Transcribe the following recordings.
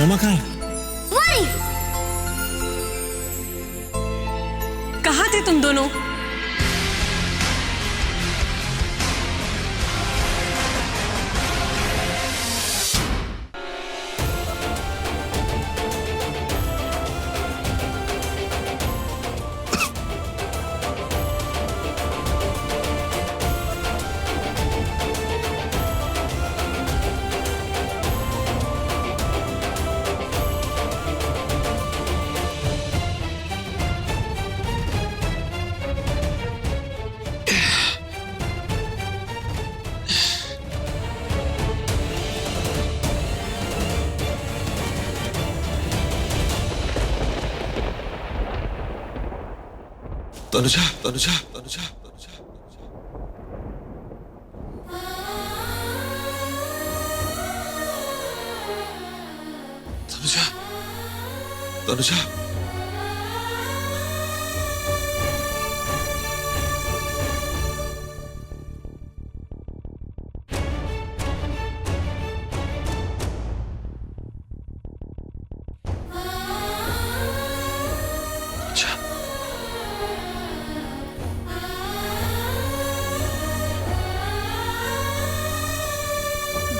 मम्मा कहाँ है? वही। कहाँ थे तुम दोनों? तनुजा तनुजा तनुजा तनुजा तनुजा तनुजा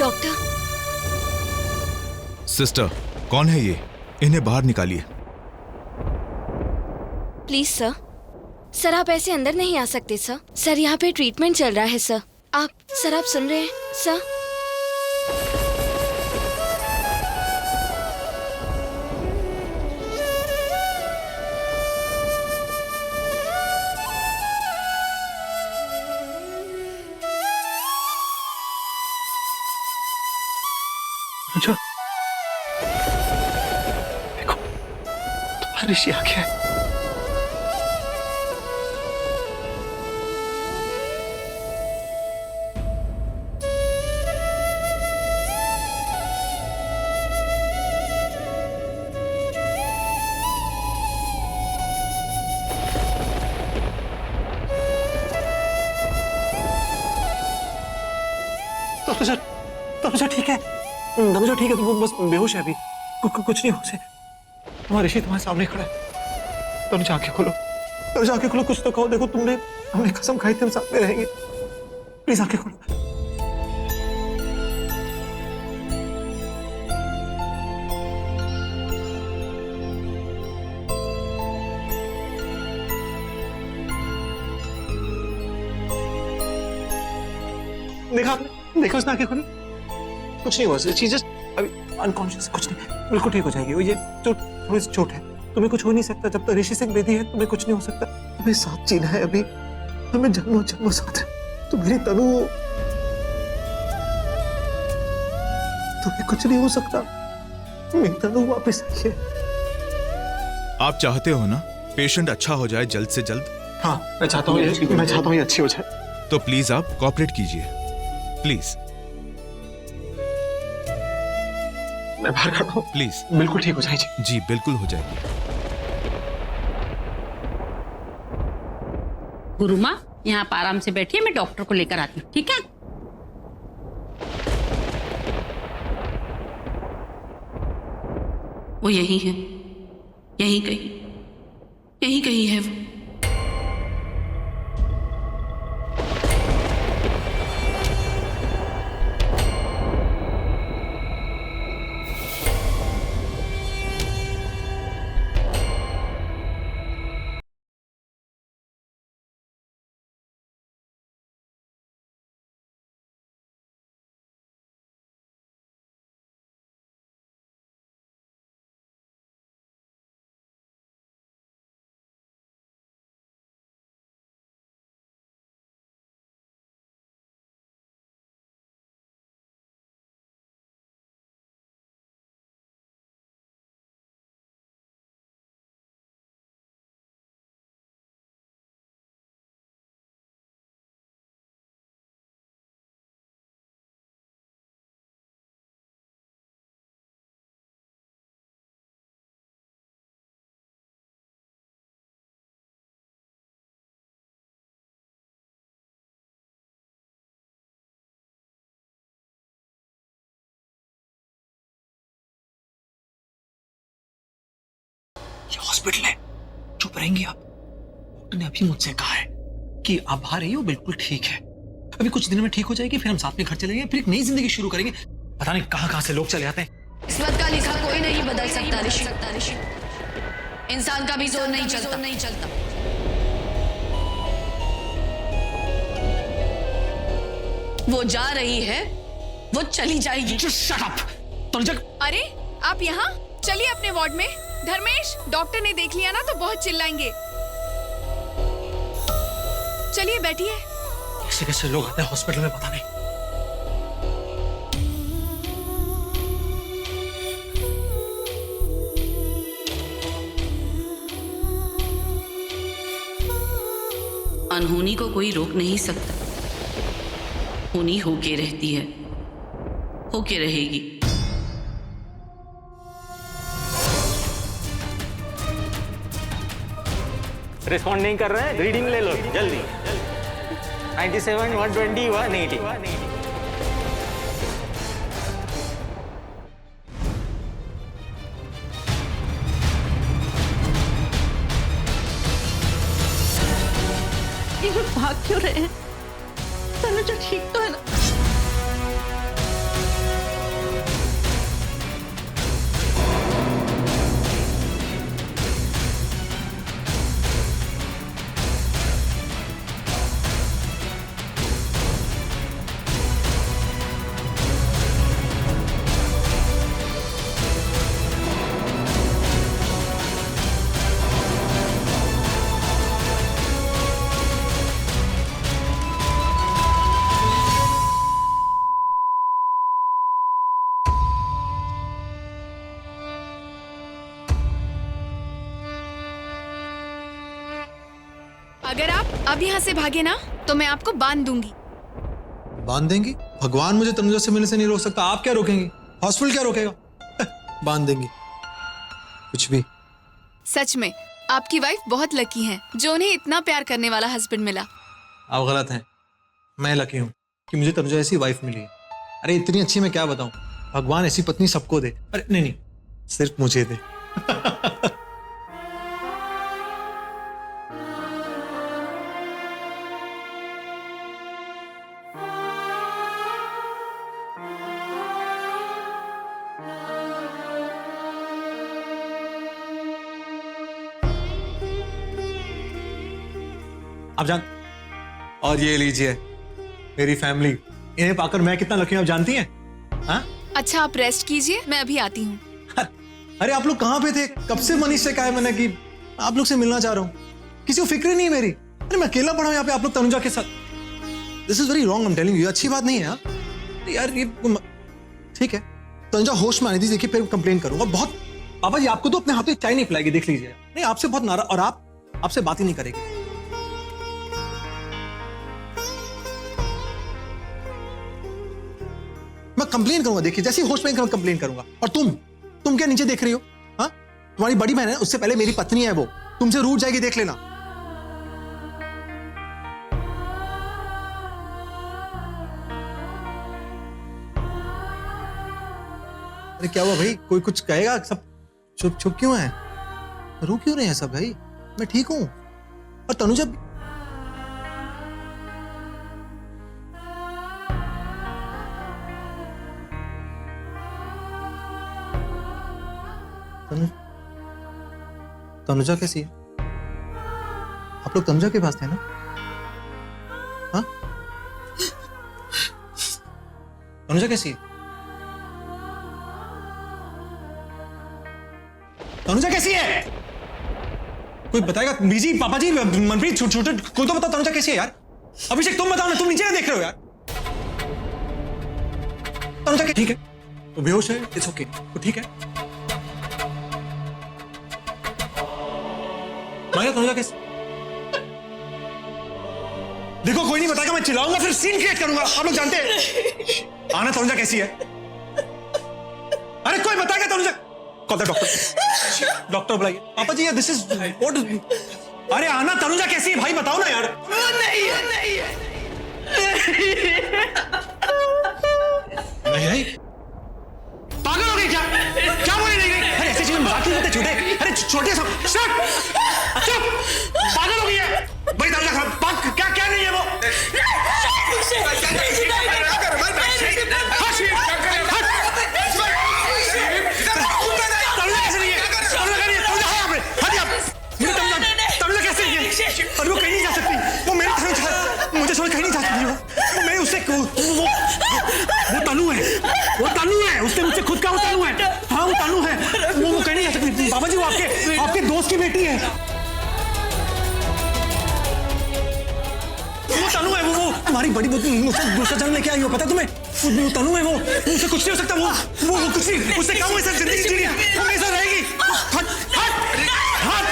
डॉक्टर। सिस्टर, कौन है ये? इन्हें बाहर निकालिए। प्लीज सर, सर आप ऐसे अंदर नहीं आ सकते सर। सर यहाँ पे ट्रीटमेंट चल रहा है सर। सर आप सुन रहे हैं सर? अच्छा, देखो तुम्हारा ऋषि आ गया है। तनुजा, तनुजा ठीक है। तनुजा ठीक है, तुम बस बेहोश है अभी। कुछ नहीं हो से। तुम्हारा ऋषि तुम्हारे सामने खड़ा है। तनुजा आंखें खोलो, तनुजा आंखें खोलो, कुछ तो कहो। देखो हमने कसम खाई थी हम साथ में रहेंगे। प्लीज आंखें खोलो। देखा आपने? देखो उसने आंखें खोली। कुछ नहीं हुआ, चीज जस्ट अभी अनकॉन्शियस, कुछ नहीं, बिल्कुल ठीक हो जाएगी। वो ये चोट, थोड़ी सी चोट है। तुम्हें कुछ हो नहीं सकता जब तक ऋषि सिंह बेदी है। तुम्हें कुछ नहीं हो सकता। तुम्हें साथ जीना है अभी, हमें जन्मों जन्मों साथ है। तुम मेरी तनु हो, तुम्हें कुछ नहीं हो सकता। मेरी तनु वापस आई है। आप चाहते हो ना पेशेंट अच्छा हो जाए जल्द से जल्द? हाँ, मैं चाहता हूँ ये अच्छी हो जाए। तो प्लीज आप कोऑपरेट कीजिए, प्लीज। मैं बाहर खड़ा हूँ, प्लीज। बिल्कुल ठीक हो जाएगी। जी बिल्कुल हो जाएगी। गुरु माँ, यहाँ आप आराम से बैठिए, मैं डॉक्टर को लेकर आती हूँ, ठीक है? वो यही है, यहीं कहीं है वो। ये हॉस्पिटल है, चुप रहेंगी आप? डॉक्टर ने अभी मुझसे कहा है कि आप बाहर रही हो, बिल्कुल ठीक है। अभी कुछ दिनों में ठीक हो जाएगी, फिर हम साथ में घर चलेंगे, फिर एक नई जिंदगी शुरू करेंगे। पता नहीं कहाँ कहाँ से लोग चले आते हैं। किस्मत का लिखा कोई नहीं बदल सकता ऋषि। इंसान का भी जोर नहीं चलता। वो जा रही है, वो चली जाएगी। Just shut up! तनुजा, अरे आप यहाँ चलिए अपने वार्ड में। धर्मेश, डॉक्टर ने देख लिया ना तो बहुत चिल्लाएंगे। चलिए बैठिए। कैसे कैसे लोग आते हैं हॉस्पिटल में, पता नहीं। अनहोनी को कोई रोक नहीं सकता, होनी होके रहती है, होके रहेगी। रिस्पॉन्ड नहीं कर रहे हैं, रीडिंग ले लो जल्दी। 97, 120, 180। ये लोग भाग क्यों रहे हैं? तनुजा ठीक तो है ना? अगर आप अब यहाँ से भागे ना तो मैं आपको बांध दूंगी। बांध देंगी? भगवान मुझे तनुजा से मिलने से नहीं रोक सकता, आप क्या रोकेंगी? हॉस्पिटल क्या रोकेगा? बांध देंगी कुछ भी। सच में आपकी वाइफ बहुत लकी है जो उन्हें इतना प्यार करने वाला हस्बैंड मिला। आप गलत हैं, मैं लकी हूँ कि मुझे तनुजा ऐसी वाइफ मिली है। अरे इतनी अच्छी मैं क्या बताऊं, भगवान ऐसी पत्नी सबको दे। अरे नहीं, सिर्फ मुझे दे। आप जान, और ये लीजिए मेरी फैमिली, इन्हें पाकर मैं कितना लकी हूं, आप जानती हैं? हाँ? अच्छा आप रेस्ट कीजिए, मैं अभी आती हूँ। अरे आप लोग कहाँ पे थे? कब से मनीष से कहा है मैंने कि आप लोग से मिलना चाह रहा हूँ, किसी को फिक्र नहीं है मेरी। अरे मैं अकेला पड़ा हूँ यहाँ पे, आप लोग तनुजा के साथ। This is very wrong, I am telling you. अच्छी बात नहीं है यार ये ठीक है। तनुजा होश में आने दीजिए, देखिए फिर कंप्लेन करूंगा बहुत। पापा जी आपको तो अपने हाथ में चाय नहीं पिलाएगी, देख लीजिए। नहीं आपसे बहुत नाराज, और आप आपसे बात ही नहीं करेगी। मैं कंप्लेन करूंगा, देखिए जैसे होश में कंप्लेन करूंगा। और तुम क्या नीचे देख रही हो? हाँ, तुम्हारी बड़ी बहन है, उससे पहले मेरी पत्नी है, वो तुमसे रूठ जाएगी, देख लेना। अरे क्या हुआ भाई, कोई कुछ कहेगा? सब चुप चुप क्यों है? रो क्यों रहे हैं सब भाई? मैं ठीक हूं। और तनुजा तनुजा कैसी है? आप लोग तनुजा के पास थे ना? हाँ? तनुजा कैसी है? तनुजा कैसी है? कोई बताएगा? बीजी, पापा जी, मनप्रीत, छोटे कोई तो बताओ तनुजा कैसी है यार। अभिषेक तुम बताओ ना, तुम नीचे देख रहे हो यार। तनुजा ठीक है, वो बेहोश है, इट्स ओके, वो ठीक है। तनुजा कैसे? देखो कोई नहीं बताएगा, मैं चिल्लाऊंगा, फिर सीन क्रिएट करूंगा, आप लोग जानते हैं। आना तनुजा कैसी है? अरे कोई बताएगा Tanuja? Call the doctor, doctor बुलाइए। पापा जी दिस इज व्हाट। अरे आना, तनुजा कैसी है भाई, बताओ ना यार। नहीं है। नहीं पागल हो गई क्या? क्या बोली नहीं गई? अरे ऐसी चीजें मजाक नहीं करते छोटे। अरे छोटे वो तानू है, वो कहीं नहीं जा सकती बाबा जी, वो आपके दोस्त की बेटी है। वो तनु है, वो तुम्हारी बड़ी दूसरा जन्म लेके आई हो, पता तुम्हें? वो तनु है, वो उससे कुछ नहीं हो सकता, वो कुछ नहीं, उससे क्या हुआ? जिंदगी जीनी है, वो हमेशा रहेगी। हट हट हट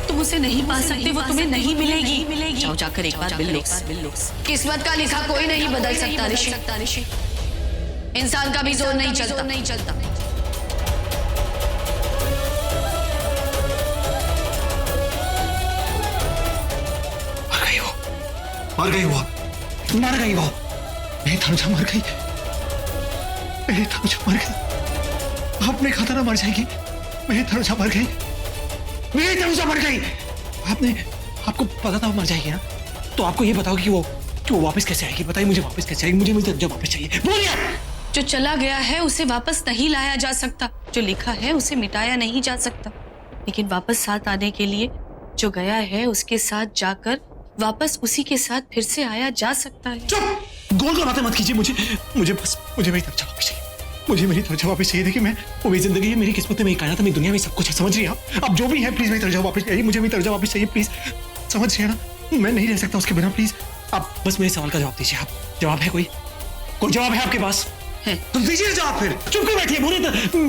तुम उसे नहीं पा सकते, वो तुम्हें नहीं मिलेगी। जाओ जाकर एक बार बिल्लुक्स। किस्मत का लिखा कोई नहीं बदल सकता ऋषि। इंसान का भी जोर नहीं चलता। मर गई वो। मेरी तनुजा मर गई। आपने कहा था ना मर जाएगी। मेरी तनुजा मर गई। आपको पता था वो मर जाएगी ना, तो आपको ये बताओ कि वो वापस कैसे आएगी? बताइए मुझे, वापस कैसे आएगी? मुझे मेरी तनुजा वापस चाहिए, बोलिए। जो चला गया है उसे वापस नहीं लाया जा सकता, जो लिखा है उसे मिटाया नहीं जा सकता, लेकिन वापस साथ आने के लिए जो गया है उसके साथ जाकर वापस उसी के साथ फिर से आया जा सकता है। चुप! गोल बातें मत कीजिए। मुझे मेरी तनुजा वापस चाहिए। मुझे मेरी तनुजा वापस चाहिए। देखिए, मैं वो मेरी जिंदगी है, मेरी किस्मत है, मेरी कायनात है, मेरी दुनिया में सब कुछ है, समझ रही हैं आप? अब जो भी है, प्लीज मेरी तनुजा वापस चाहिए। मुझे मेरी तनुजा वापस चाहिए, प्लीज, समझ रही है ना? मैं नहीं रह सकता उसके बिना। प्लीज आप बस मेरे सवाल का जवाब दीजिए। आप जवाब है, कोई जवाब है आपके पास? है तो दीजिए जवाब। फिर चुप क्यों बैठी है? बोलिए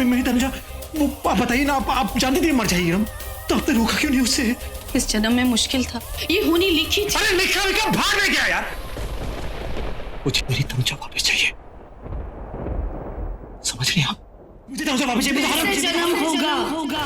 मेरी तनुजा, वो आप बताइए ना। आप जानती थी मर जाएगी हम, तो आपने रोका क्यों नहीं उससे? इस जन्म में मुश्किल था, ये होनी लिखी थी। अरे लिखा भाग में गया यार। मुझे मेरी तनुजा वापस चाहिए, समझ रही हैं आप? मुझे तनुजा वापस चाहिए। जन्म होगा।